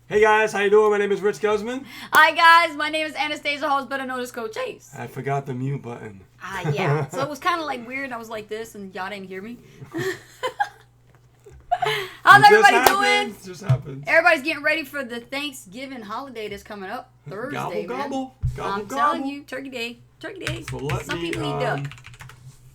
Hey guys, how you doing? My name is Rich Guzman. Hi guys, my name is Anastasia, host, better known as Coach Chase. I forgot the mute button. Yeah. So it was kind of like weird. I was like this, and y'all didn't hear me. How's everybody doing? It just happened. Everybody's getting ready for the Thanksgiving holiday that's coming up Thursday, Gobble, man. gobble, gobble, I'm telling you, Turkey Day, Turkey Day. So let Some me people eat duck.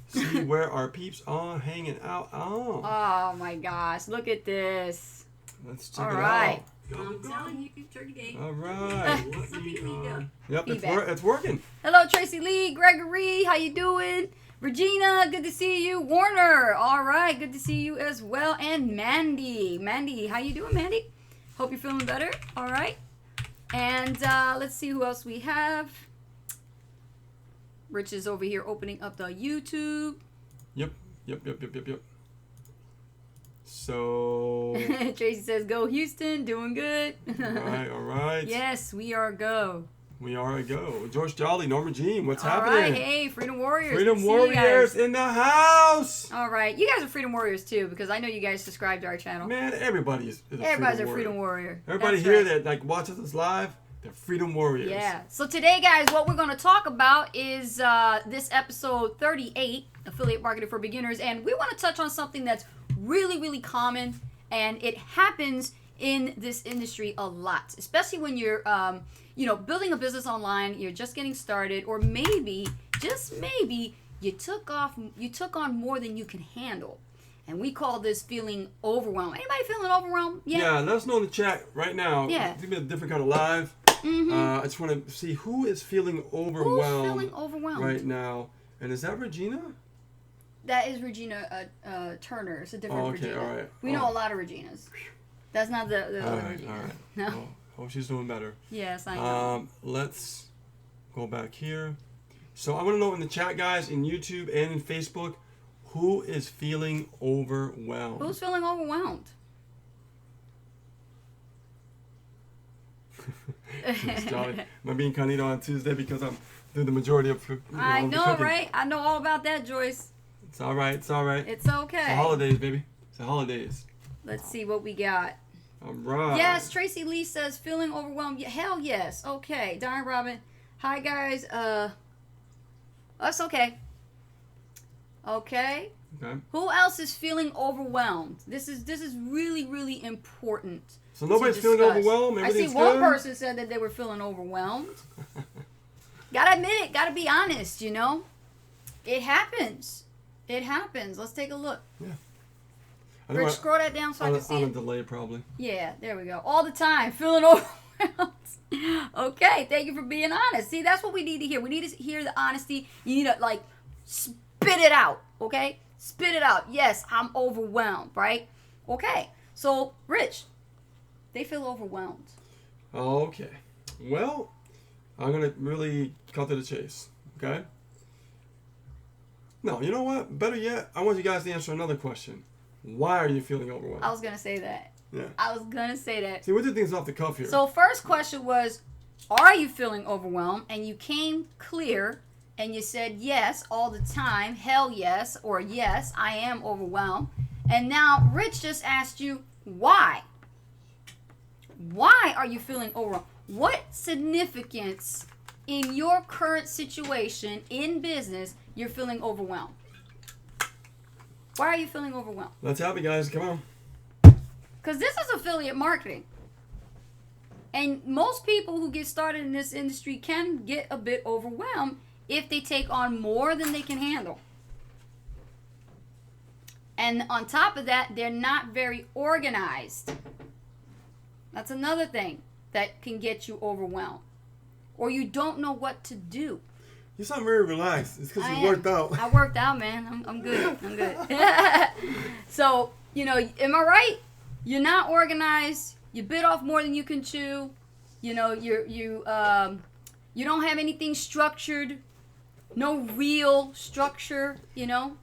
see where our peeps are hanging out. Oh my gosh, look at this. Let's check All it right. out. Gobble, I'm gobble. telling you, Turkey Day. All right. Let Some me, people eat duck. yep, Feedback. it's working. Hello, Tracy Lee, Gregory, how you doing? Regina, good to see you. Warner, all right, good to see you as well. And Mandy, how you doing, Mandy? Hope you're feeling better. All right. And let's see who else we have. Rich is over here opening up the YouTube. Yep. So. Tracy says, "Go Houston, doing good." All right. Yes, we are go. We are a go. George Jolly, Norma Jean, what's All happening? right, hey, Freedom Warriors. Freedom Good to see you Warriors guys. in the house. All right, you guys are Freedom Warriors too, because I know you guys subscribe to our channel. Man, everybody's Everybody's a Freedom Warrior. Everybody That's here right. that like watches us live, they're Freedom Warriors. Yeah. So today, guys, what we're going to talk about is this episode 38, Affiliate Marketing for Beginners, and we want to touch on something that's really, really common, and it happens in this industry a lot, especially when you're, building a business online. You're just getting started, or maybe, just maybe, you took on more than you can handle. And we call this feeling overwhelmed. Anybody feeling overwhelmed? Yeah, let us know in the chat right now. Yeah. It's gonna be a different kind of live. I just want to see who is feeling overwhelmed, Who's feeling overwhelmed right now. And is that Regina? That is Regina Turner. It's a different okay, Regina. all right. We know a lot of Reginas. That's not the All other right, Regina. all right. No. Oh, hope she's doing better. Yes, I know. Let's go back here. So I want to know in the chat, guys, in YouTube and in Facebook, who is feeling overwhelmed? Who's feeling overwhelmed? It's jolly. Am I being Canito on Tuesday because I'm doing the majority of I the know, cooking? right? I know all about that, Joyce. It's all right. It's all right. It's okay. It's the holidays, baby. It's the holidays. Let's see what we got. All right. Yes, Tracy Lee says feeling overwhelmed. Hell yes. Okay. Diane Robin. Hi guys. That's okay. Okay. Okay. Who else is feeling overwhelmed? This is really, really important. So nobody's to feeling discuss. overwhelmed? I see Everything's one good? person said that they were feeling overwhelmed. Gotta admit it. Gotta be honest, you know? It happens. It happens. Let's take a look. Yeah. I think Rich, scroll that down so I can see on a it. delay, probably. Yeah, there we go. All the time. Feeling overwhelmed. Okay, thank you for being honest. See, that's what we need to hear. We need to hear the honesty. You need to, like, spit it out, okay? Spit it out. Yes, I'm overwhelmed, right? Okay. So, Rich, they feel overwhelmed. Okay. Well, I'm going to really cut to the chase, okay? No, you know what? Better yet, I want you guys to answer another question. Why are you feeling overwhelmed? I was going to say that. Yeah. I was going to say that. See, we do things off the cuff here. So, first question was, are you feeling overwhelmed? And you came clear and you said yes all the time. Hell yes. Or yes, I am overwhelmed. And now Rich just asked you, why? Why are you feeling overwhelmed? What significance in your current situation in business you're feeling overwhelmed? Why are you feeling overwhelmed? Let's have it, guys. Come on. Because this is affiliate marketing. And most people who get started in this industry can get a bit overwhelmed if they take on more than they can handle. And on top of that, they're not very organized. That's another thing that can get you overwhelmed. Or you don't know what to do. You sound very relaxed. It's because I you am. worked out. I worked out, man. I'm good. I'm good. So, am I right? You're not organized. You bit off more than you can chew. You don't have anything structured. No real structure, Not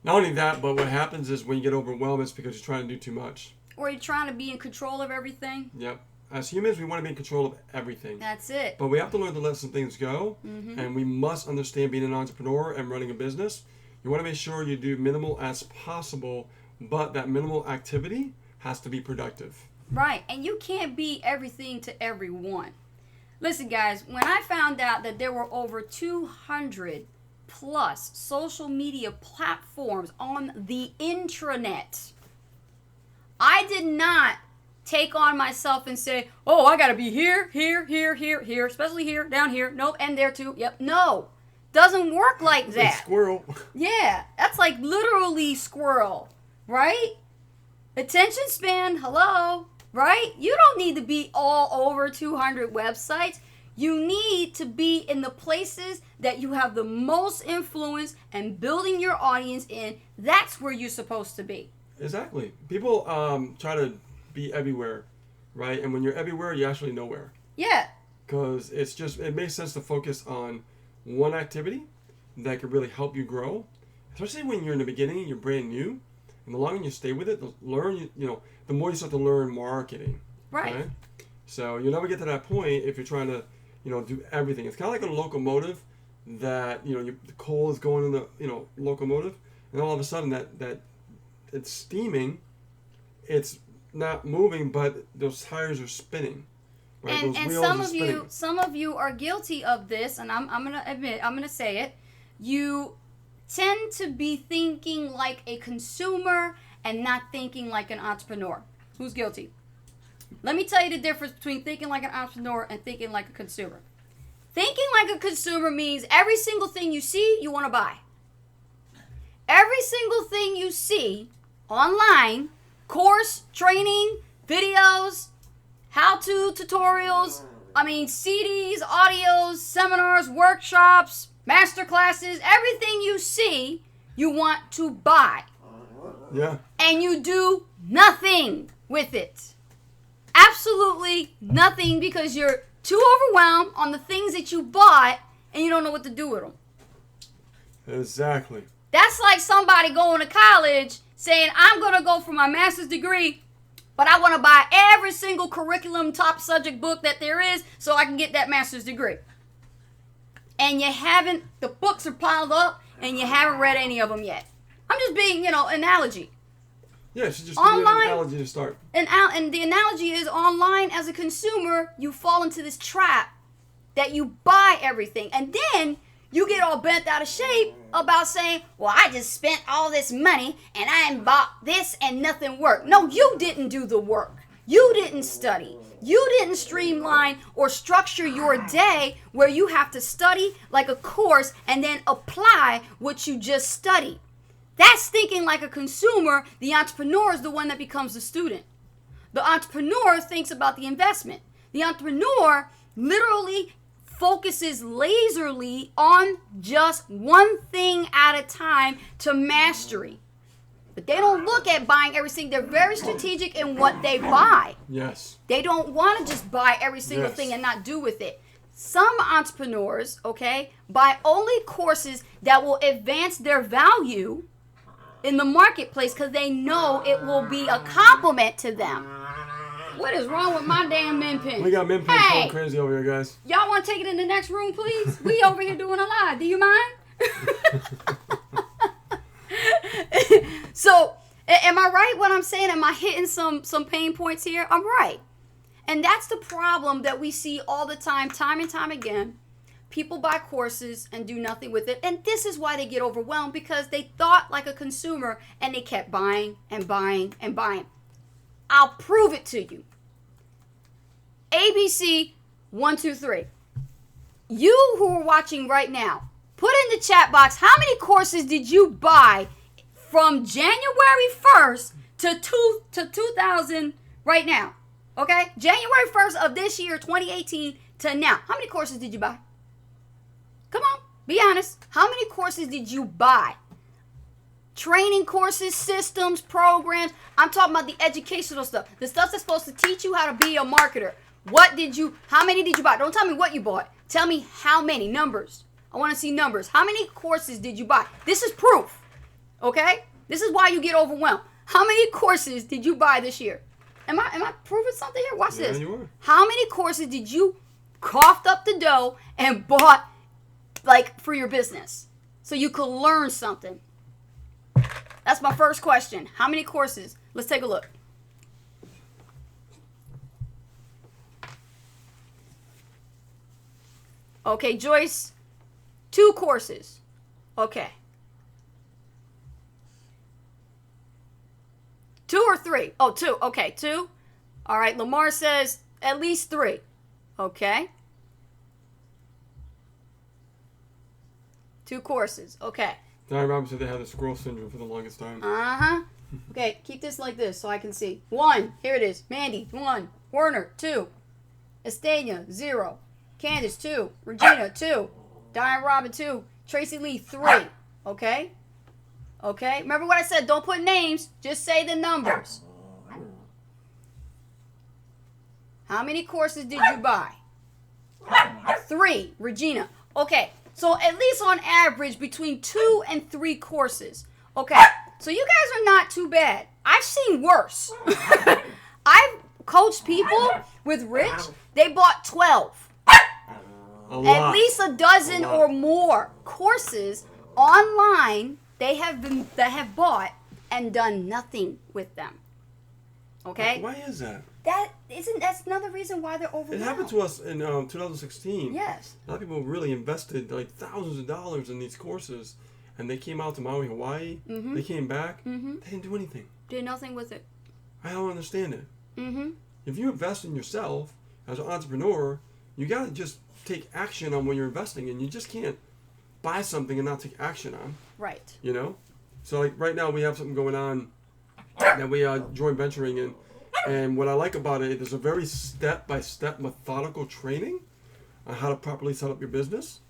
only that, but what happens is when you get overwhelmed, it's because you're trying to do too much. Or you're trying to be in control of everything. Yep. As humans, we want to be in control of everything. That's it. But we have to learn to let some things go. Mm-hmm. And we must understand being an entrepreneur and running a business. You want to make sure you do minimal as possible, but that minimal activity has to be productive. Right, and you can't be everything to everyone. Listen, guys, when I found out that there were over 200 plus social media platforms on the intranet, I did not take on myself and say, oh, I gotta be here, especially here, down here, nope, and there too, yep, no. Doesn't work like that. Like squirrel. Yeah, that's like literally squirrel, right? Attention span, hello, right? You don't need to be all over 200 websites. You need to be in the places that you have the most influence and building your audience in. That's where you're supposed to be. Exactly. People try to be everywhere, right? And when you're everywhere, you're actually nowhere. Yeah. Because it makes sense to focus on one activity that could really help you grow, especially when you're in the beginning, you're brand new, and the longer you stay with it, the more you start to learn marketing. Right. So you'll never get to that point if you're trying to, do everything. It's kind of like a locomotive that, the coal is going in the, locomotive, and all of a sudden that it's steaming, it's not moving, but those tires are spinning. Right? And some of you are guilty of this, and I'm gonna say it. You tend to be thinking like a consumer and not thinking like an entrepreneur. Who's guilty? Let me tell you the difference between thinking like an entrepreneur and thinking like a consumer. Thinking like a consumer means every single thing you see, you want to buy. Every single thing you see online, course, training, videos, how-to tutorials, CDs, audios, seminars, workshops, master classes, everything you see, you want to buy. Yeah. And you do nothing with it. Absolutely nothing, because you're too overwhelmed on the things that you bought and you don't know what to do with them. Exactly. That's like somebody going to college saying, I'm going to go for my master's degree, but I want to buy every single curriculum top subject book that there is so I can get that master's degree. And the books are piled up and you haven't read any of them yet. I'm just being, analogy. Yeah, it's just online, an analogy to start. And the analogy is online as a consumer, you fall into this trap that you buy everything. And then you get all bent out of shape about saying, well, I just spent all this money and I bought this and nothing worked. No, you didn't do the work. You didn't study. You didn't streamline or structure your day where you have to study like a course and then apply what you just studied. That's thinking like a consumer. The entrepreneur is the one that becomes the student. The entrepreneur thinks about the investment. The entrepreneur literally focuses laserly on just one thing at a time to mastery. But they don't look at buying everything. They're very strategic in what they buy. Yes. They don't want to just buy every single thing and not do with it. Some entrepreneurs, buy only courses that will advance their value in the marketplace because they know it will be a compliment to them. What is wrong with my damn min pin? We got min pins going crazy over here, guys. Y'all want to take it in the next room, please? We over here doing a live. Do you mind? So, am I right when I'm saying? Am I hitting some pain points here? I'm right. And that's the problem that we see all the time and time again. People buy courses and do nothing with it. And this is why they get overwhelmed, because they thought like a consumer and they kept buying and buying and buying. I'll prove it to you. ABC 123. You who are watching right now, put in the chat box, how many courses did you buy from January 1st to 2000 right now? Okay? January 1st of this year, 2018 to now. How many courses did you buy? Come on, be honest. How many courses did you buy? Training courses, systems, programs. I'm talking about the educational stuff. The stuff that's supposed to teach you how to be a marketer. How many did you buy? Don't tell me what you bought. Tell me how many. Numbers. I want to see numbers. How many courses did you buy? This is proof. Okay? This is why you get overwhelmed. How many courses did you buy this year? Am I proving something here? Watch this. You are. How many courses did you coughed up the dough and bought for your business so you could learn something? That's my first question. How many courses? Let's take a look. Okay, Joyce, 2 courses. Okay. 2 or 3? Oh, 2. Okay, 2. All right, Lamar says at least 3. Okay. 2 courses. Okay. Diane Robinson, they had the squirrel syndrome for the longest time. Uh-huh. Okay, keep this like this so I can see. 1. Here it is. Mandy, 1. Werner, 2. Estania, 0. Candace, 2. Regina, 2. Diane Robin, 2. Tracy Lee, 3. Okay? Okay? Remember what I said. Don't put names. Just say the numbers. How many courses did you buy? 3. Regina. Okay. So at least on average, between 2 and 3 courses. Okay. So you guys are not too bad. I've seen worse. I've coached people with Rich. They bought 12. At least a dozen or more courses online that have bought and done nothing with them. Okay? Why is that? That's another reason why they're overwhelmed. It happened to us in 2016. Yes. A lot of people really invested like thousands of dollars in these courses, and they came out to Maui, Hawaii. Mm-hmm. They came back. Mm-hmm. They didn't do anything. Did nothing with it. I don't understand it. Mm-hmm. If you invest in yourself as an entrepreneur, you got to just take action on what you're investing in. You just can't buy something and not take action on. Right. You know? So like right now we have something going on that we are joint venturing in. And what I like about it, there's a very step-by-step methodical training on how to properly set up your business.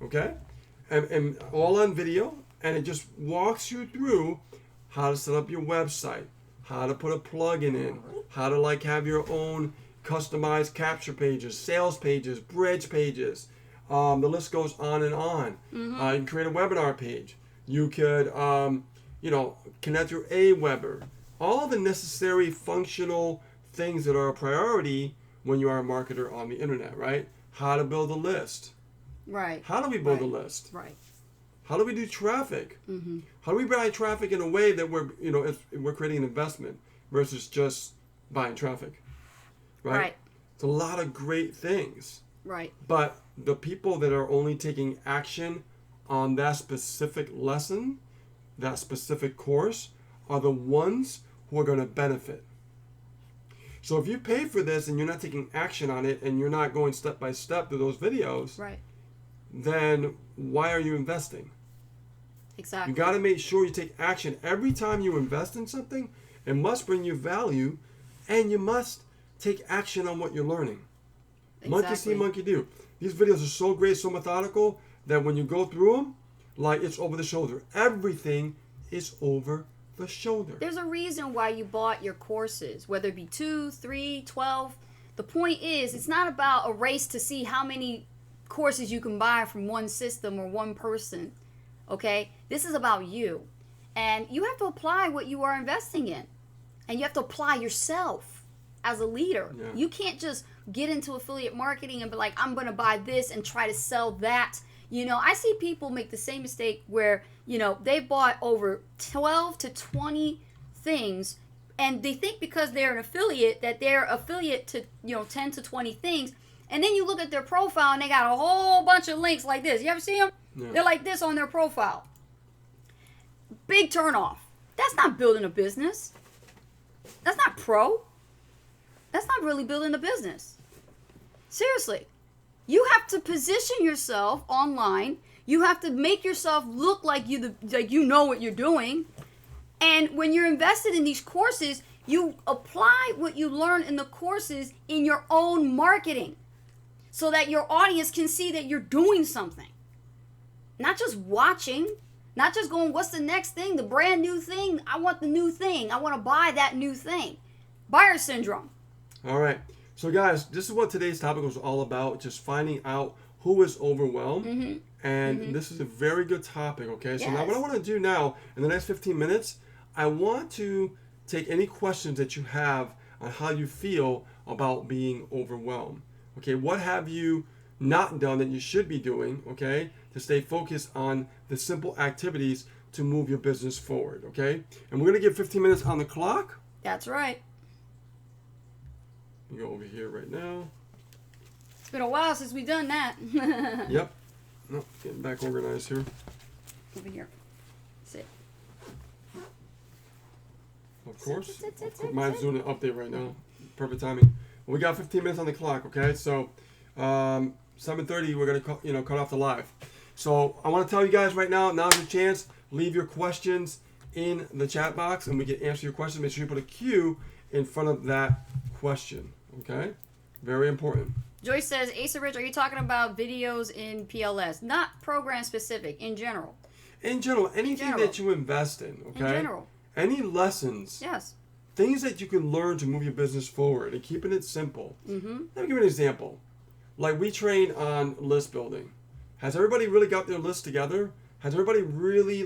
Okay? And all on video. And it just walks you through how to set up your website, how to put a plugin in, how to like have your own customized capture pages, sales pages, bridge pages. The list goes on and on. Mm-hmm. You can create a webinar page. You could, connect your Aweber. All the necessary functional things that are a priority when you are a marketer on the internet, right? How to build a list. Right. How do we build a list? Right. How do we do traffic? Mm-hmm. How do we buy traffic in a way that we're creating an investment versus just buying traffic, right? Right. It's a lot of great things. Right. But the people that are only taking action on that specific lesson, that specific course, are the ones who are going to benefit. So if you pay for this and you're not taking action on it and you're not going step by step through those videos, Right. then why are you investing? Exactly. You got to make sure you take action. Every time you invest in something, it must bring you value, and you must take action on what you're learning. Exactly. Monkey see, monkey do. These videos are so great, so methodical, that when you go through them, like it's over the shoulder. Everything is over the shoulder. There's a reason why you bought your courses, whether it be 2, 3, 12. The point is, it's not about a race to see how many courses you can buy from one system or one person. Okay? This is about you. And you have to apply what you are investing in. And you have to apply yourself as a leader. Yeah. You can't just get into affiliate marketing and be like, I'm going to buy this and try to sell that. You know, I see people make the same mistake where, they bought over 12 to 20 things, and they think because they're an affiliate that they're affiliate to, 10 to 20 things. And then you look at their profile and they got a whole bunch of links like this. You ever see them? Yeah. They're like this on their profile. Big turnoff. That's not building a business. That's not pro. That's not really building a business. Seriously. You have to position yourself online. You have to make yourself look like you know what you're doing. And when you're invested in these courses, you apply what you learn in the courses in your own marketing so that your audience can see that you're doing something. Not just watching, not just going, what's the next thing, the brand new thing? I want the new thing. I want to buy that new thing. Buyer syndrome. All right. So guys, this is what today's topic was all about, just finding out who is overwhelmed. Mm-hmm. And this is a very good topic, okay? So now Yes. what I want to do now, in the next 15 minutes, I want to take any questions that you have on how you feel about being overwhelmed. Okay, what have you not done that you should be doing, okay, to stay focused on the simple activities to move your business forward, okay? And we're going to give 15 minutes on the clock. That's right. We go over here right now. It's been a while since we've done that. Yep. No, getting back organized here. Over here. Sit. Of course. Sit. Mine's doing an update right now. Perfect timing. Well, we got 15 minutes on the clock, okay? So, 7:30, we're going to cut off the live. So, I want to tell you guys right now, now's your chance. Leave your questions in the chat box, and we can answer your questions. Make sure you put a Q in front of that question, okay? Very important. Joyce says, Asa Rich, are you talking about videos in PLS? Not program specific, in general. In general, anything that you invest in, okay? In general. Any lessons. Yes. Things that you can learn to move your business forward and keeping it simple. Mm-hmm. Let me give you an example. Like we train on list building. Has everybody really got their list together? Has everybody really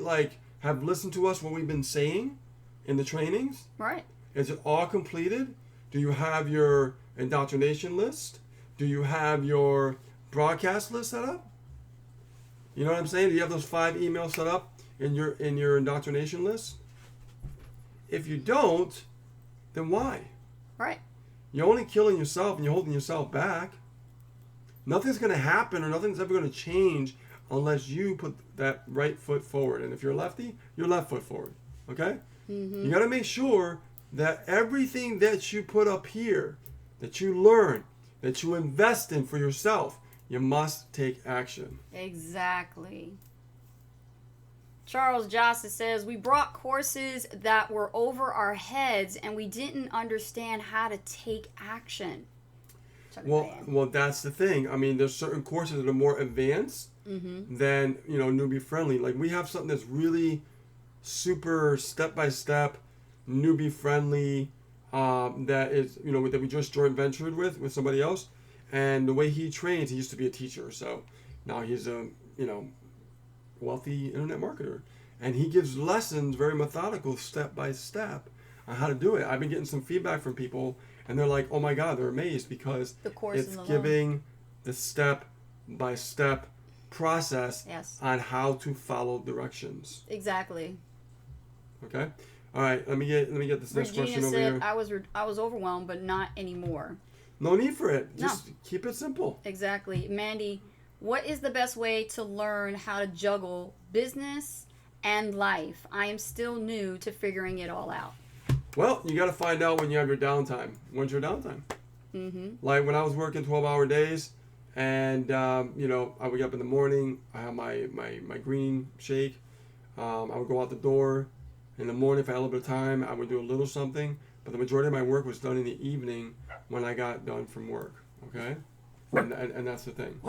have listened to us what we've been saying in the trainings? Right. Is it all completed? Do you have your indoctrination list? Do you have your broadcast list set up? You know what I'm saying? Do you have those 5 emails set up in your indoctrination list? If you don't, then why? Right. You're only killing yourself and you're holding yourself back. Nothing's going to happen or nothing's ever going to change unless you put that right foot forward. And if you're a lefty, your left foot forward. Okay? Mm-hmm. You got to make sure that everything that you put up here, that you learn, that you invest in for yourself, you must take action. Exactly. Charles Jossa says, we brought courses that were over our heads and we didn't understand how to take action. Well, that's the thing. I mean, there's certain courses that are more advanced than, newbie friendly. Like we have something that's really super step-by-step, newbie friendly, that is, that we just joint ventured with somebody else. And the way he trains, he used to be a teacher. So now he's a, wealthy internet marketer. And he gives lessons, very methodical, step-by-step on how to do it. I've been getting some feedback from people, and they're like, oh my God, they're amazed because it's giving the step-by-step process on how to follow directions. Exactly. Okay? All right, let me get this next question over here. I was overwhelmed, but not anymore. No need for it. Just keep it simple. Exactly. Mandy, what is the best way to learn how to juggle business and life? I am still new to figuring it all out. Well, you got to find out when you have your downtime. When's your downtime? Mm-hmm. Like when I was working 12-hour days, and I would get up in the morning. I have my green shake. I would go out the door in the morning. If I had a little bit of time, I would do a little something. But the majority of my work was done in the evening when I got done from work. Okay, and that's the thing.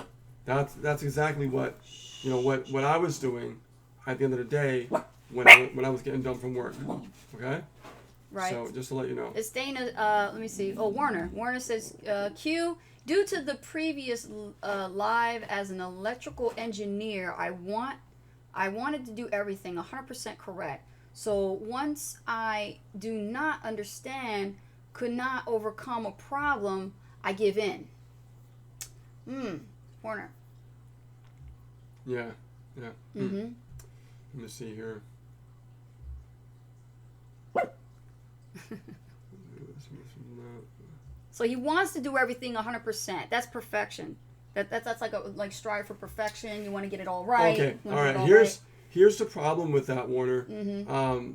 That's exactly what what I was doing at the end of the day when I was getting done from work. Okay. Right. So just to let you know. It's staying. Let me see. Oh, Warner. Warner says, Q. Due to the previous live as an electrical engineer, I wanted to do everything 100% correct. So once I do not understand, could not overcome a problem, I give in. Warner. Yeah. Mm-hmm. Let me see here. So he wants to do everything 100%. That's perfection. That's like strive for perfection. You want to get it all right. Okay. All right. Here's the problem with that, Warner. Mm-hmm.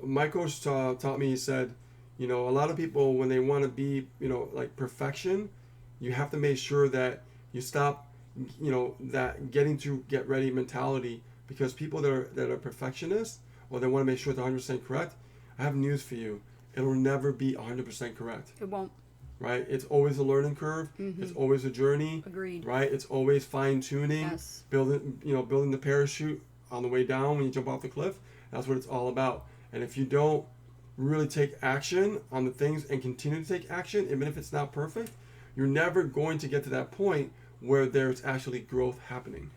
My coach taught me. He said, a lot of people when they want to be, like perfection, you have to make sure that you stop, that get ready mentality, because people that are perfectionists or they want to make sure it's 100% correct. I have news for you. It'll never be 100% correct. It won't. Right? It's always a learning curve. Mm-hmm. It's always a journey. Agreed. Right? It's always fine tuning. Yes. Building the parachute on the way down when you jump off the cliff. That's what it's all about. And if you don't really take action on the things and continue to take action, even if it's not perfect, you're never going to get to that point where there's actually growth happening.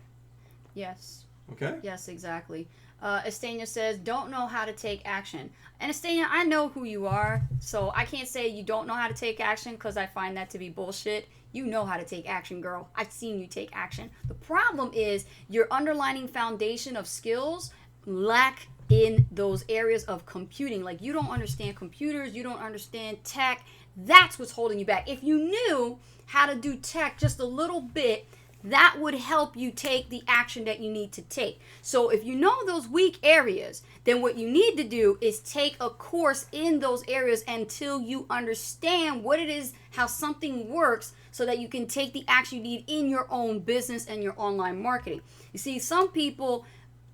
Yes. Okay? Yes, exactly. Estenia says, don't know how to take action. And Estenia, I know who you are, so I can't say you don't know how to take action because I find that to be bullshit. You know how to take action, girl. I've seen you take action. The problem is your underlying foundation of skills lack in those areas of computing. Like, you don't understand computers, you don't understand tech, That's what's holding you back. If you knew how to do tech just a little bit, that would help you take the action that you need to take. So if you know those weak areas, then what you need to do is take a course in those areas until you understand what it is, how something works, so that you can take the action you need in your own business and your online marketing. You see, some people,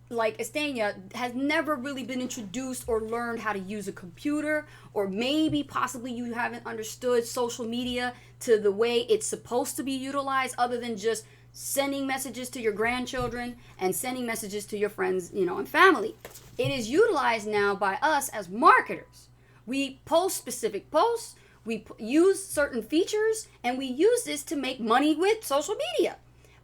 like Estenia, has never really been introduced or learned how to use a computer, or maybe possibly you haven't understood social media to the way it's supposed to be utilized, other than just sending messages to your grandchildren and sending messages to your friends, and family. It is utilized now by us as marketers. We post specific posts, we use certain features, and we use this to make money with social media.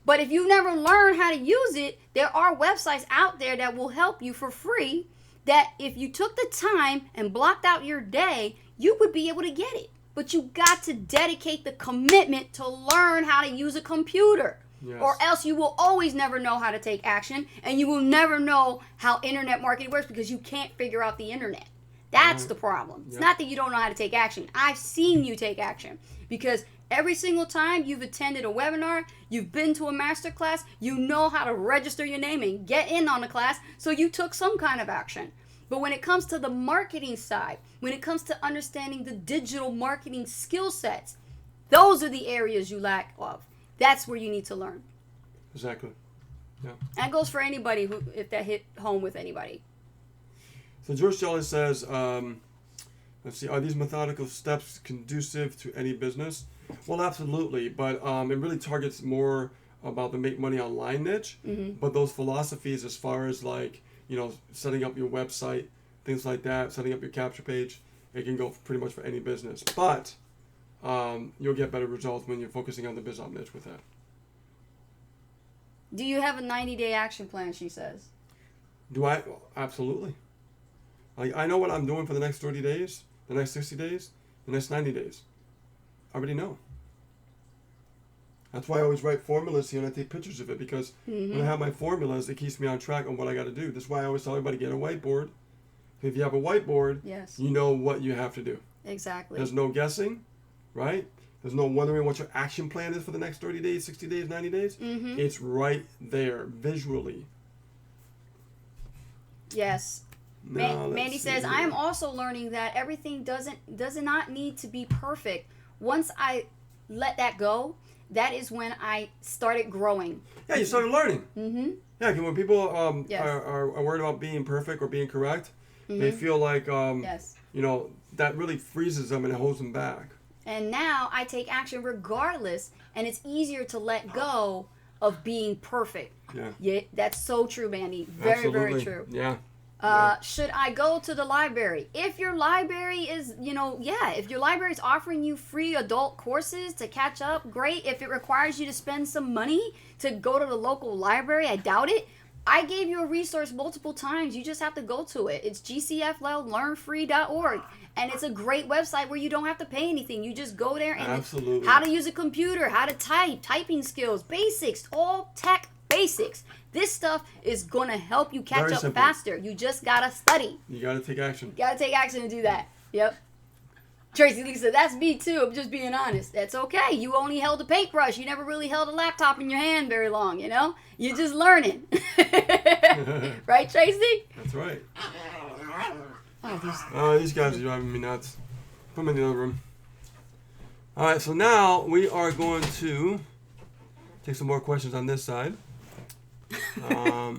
But if you never learn how to use it, there are websites out there that will help you for free, that if you took the time and blocked out your day, you would be able to get it. But you got to dedicate the commitment to learn how to use a computer. Yes. Or else you will always never know how to take action, and you will never know how internet marketing works because you can't figure out the internet. That's the problem. It's not that you don't know how to take action. I've seen you take action, because every single time you've attended a webinar, you've been to a master class, you know how to register your name and get in on the class, so you took some kind of action. But when it comes to the marketing side, when it comes to understanding the digital marketing skill sets, those are the areas you lack of. That's where you need to learn. Exactly. Yeah. That goes for anybody if that hit home with anybody. So George Shelley says, let's see, are these methodical steps conducive to any business? Well, absolutely, but it really targets more about the make money online niche. Mm-hmm. But those philosophies, as far as setting up your website, things like that, setting up your capture page, it can go pretty much for any business. But you'll get better results when you're focusing on the biz op niche with that. Do you have a 90-day action plan, she says? Do I? Absolutely. I know what I'm doing for the next 30 days, the next 60 days, the next 90 days. I already know. That's why I always write formulas here and I take pictures of it, because when I have my formulas, it keeps me on track on what I got to do. That's why I always tell everybody, get a whiteboard. If you have a whiteboard, yes, you know what you have to do. Exactly. There's no guessing, right? There's no wondering what your action plan is for the next 30 days, 60 days, 90 days. Mm-hmm. It's right there, visually. Yes. Mandy says, I am also learning that everything does not need to be perfect. Once I let that go, that is when I started growing. Yeah, you started learning. Mm-hmm. Yeah, when people are worried about being perfect or being correct, they feel like, that really freezes them and it holds them back. And now I take action regardless, and it's easier to let go of being perfect. Yeah, that's so true, Mandy. Very, absolutely. Very true. Yeah. Should I go to the library? If your library is, if your library is offering you free adult courses to catch up, great. If it requires you to spend some money to go to the local library, I doubt it. I gave you a resource multiple times. You just have to go to it. It's gcflearnfree.org. And it's a great website where you don't have to pay anything. You just go there and absolutely. How to use a computer, how to type, typing skills, basics, all tech basics. This stuff is going to help you catch up faster. You just got to study. You got to take action. You got to take action to do that. Yep. Tracy Lisa, that's me too. I'm just being honest. That's okay. You only held a paintbrush. You never really held a laptop in your hand very long, You're just learning. Right, Tracy? That's right. These guys are driving me nuts. Put them in the other room. All right, so now we are going to take some more questions on this side. Our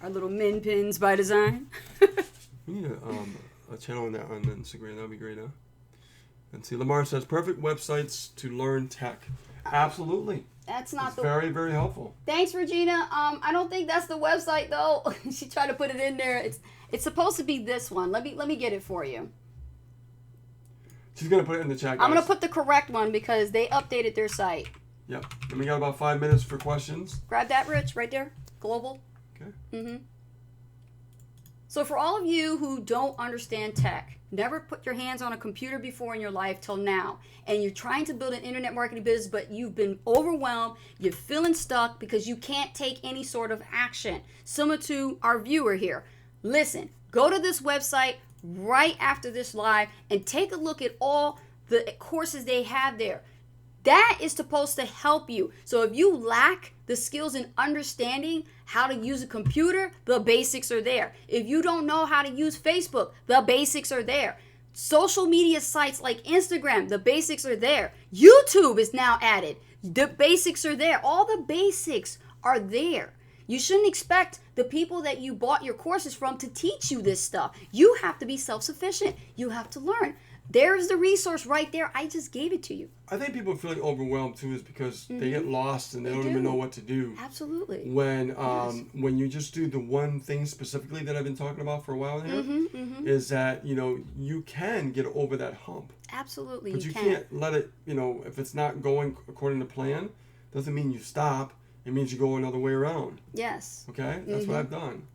little min pins by design. We need a channel on that on Instagram. That would be great, huh? And see, Lamar says, perfect websites to learn tech. Absolutely. That's not very, very helpful. Thanks, Regina. I don't think that's the website though. She tried to put it in there. It's supposed to be this one. Let me get it for you. She's gonna put it in the chat, guys. I'm gonna put the correct one because they updated their site. Yep. And we got about 5 minutes for questions. Grab that, Rich, right there. Global. Okay. Mm-hmm. So for all of you who don't understand tech, never put your hands on a computer before in your life till now, and you're trying to build an internet marketing business, but you've been overwhelmed, you're feeling stuck because you can't take any sort of action. Similar to our viewer here. Listen, go to this website right after this live and take a look at all the courses they have there. That is supposed to help you. So if you lack the skills and understanding how to use a computer, the basics are there. If you don't know how to use Facebook, the basics are there. Social media sites like Instagram, the basics are there. YouTube is now added. The basics are there. All the basics are there. You shouldn't expect the people that you bought your courses from to teach you this stuff. You have to be self-sufficient. You have to learn. There's the resource right there. I just gave it to you. I think people are feeling overwhelmed too is because they get lost and they don't do. even know what to do. Absolutely. When you just do the one thing specifically that I've been talking about for a while here, is that, you know, you can get over that hump. Absolutely. But you can't let it, you know, if it's not going according to plan, doesn't mean you stop. It means you go another way around. Yes. Okay? That's what I've done.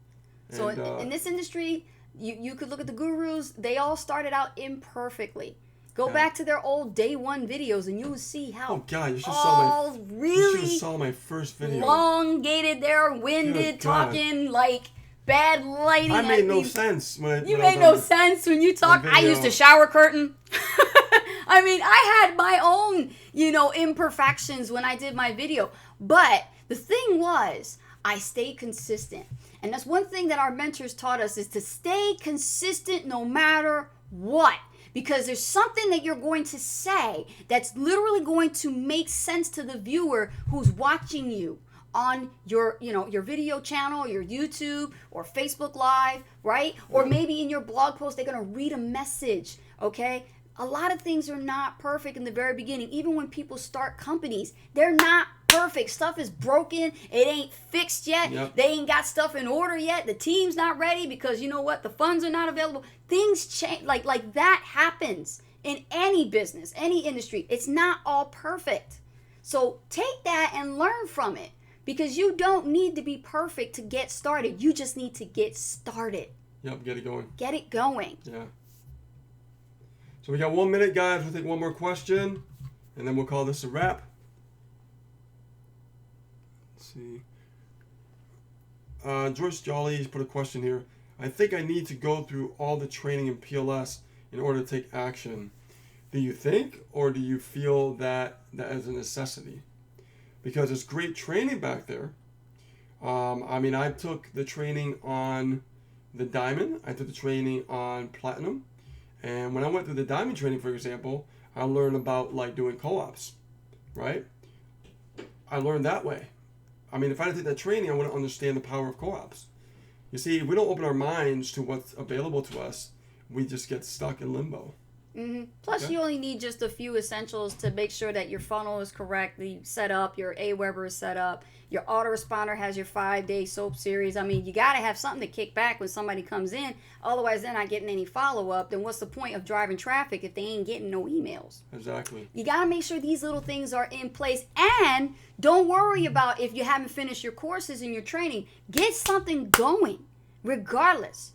So in this industry, you could look at the gurus. They all started out imperfectly. Go back to their old day one videos, and you will see how oh God, you should saw my first video. Elongated, they're winded, talking like bad lighting. I made no sense when you made no sense when you talk. I used a shower curtain. I mean, I had my own, you know, imperfections when I did my video, but the thing was, I stayed consistent. And that's one thing that our mentors taught us is to stay consistent no matter what. Because there's something that you're going to say that's literally going to make sense to the viewer who's watching you on your, you know, your video channel, your YouTube or Facebook Live, right? Or maybe in your blog post, they're going to read a message, okay? A lot of things are not perfect in the very beginning. Even when people start companies, they're not perfect. Stuff is broken. It ain't fixed yet. Yep. They ain't got stuff in order yet. The team's not ready because you know what? The funds are not available. Things change. Like that happens in any business, any industry. It's not all perfect. So take that and learn from it because you don't need to be perfect to get started. You just need to get started. Yep, get it going. Get it going. Yeah. So we got 1 minute, guys. We'll take one more question, and then we'll call this a wrap. Let's see. Joyce Jolly's put a question here. I think I need to go through all the training in PLS in order to take action. Do you think, or do you feel that is a necessity? Because it's great training back there. I mean, I took the training on the Diamond. I took the training on Platinum. And when I went through the Diamond training, for example, I learned about like doing co-ops, right? I learned that way. I mean, if I didn't take that training, I wouldn't understand the power of co-ops. You see, if we don't open our minds to what's available to us, we just get stuck in limbo. Mm-hmm. Plus, you only need just a few essentials to make sure that your funnel is correctly set up, your Aweber is set up, your autoresponder has your 5-day soap series. I mean, you got to have something to kick back when somebody comes in. Otherwise, they're not getting any follow-up. Then what's the point of driving traffic if they ain't getting no emails? Exactly. You got to make sure these little things are in place. And don't worry about if you haven't finished your courses and your training. Get something going, regardless.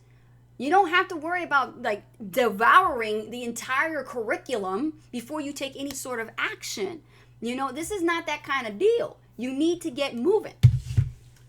You don't have to worry about like devouring the entire curriculum before you take any sort of action. You know, this is not that kind of deal. You need to get moving.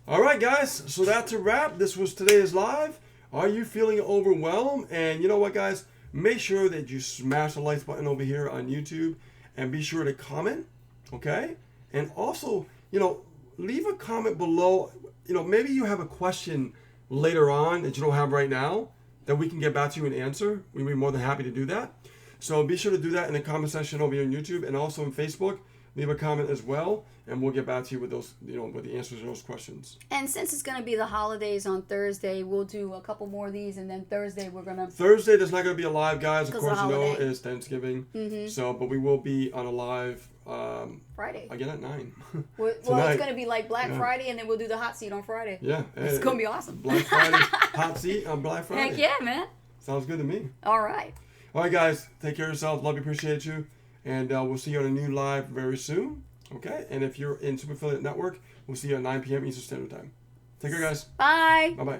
All right, guys. So that's a wrap. This was today's live. Are you feeling overwhelmed? And you know what, guys? Make sure that you smash the likes button over here on YouTube and be sure to comment, okay? And also, you know, leave a comment below. You know, maybe you have a question later on that you don't have right now that we can get back to you and answer. We'd be more than happy to do that. So be sure to do that in the comment section over here on YouTube and also on Facebook. Leave a comment as well, and we'll get back to you with those, you know, with the answers to those questions. And since it's going to be the holidays on Thursday, we'll do a couple more of these, and then Thursday we're going to... Thursday, there's not going to be a live, guys. Of course, you know, holiday. it's Thanksgiving. Mm-hmm. So, but we will be on a live... Friday. Again at 9. Well, it's going to be like Black Friday, and then we'll do the hot seat on Friday. Yeah. It's going to be awesome. Black Friday, hot seat on Black Friday. Heck yeah, man. Sounds good to me. All right. All right, guys. Take care of yourselves. Love you, appreciate you. And we'll see you on a new live very soon. Okay? And if you're in Super Affiliate Network, we'll see you at 9 p.m. Eastern Standard Time. Take care, guys. Bye. Bye-bye.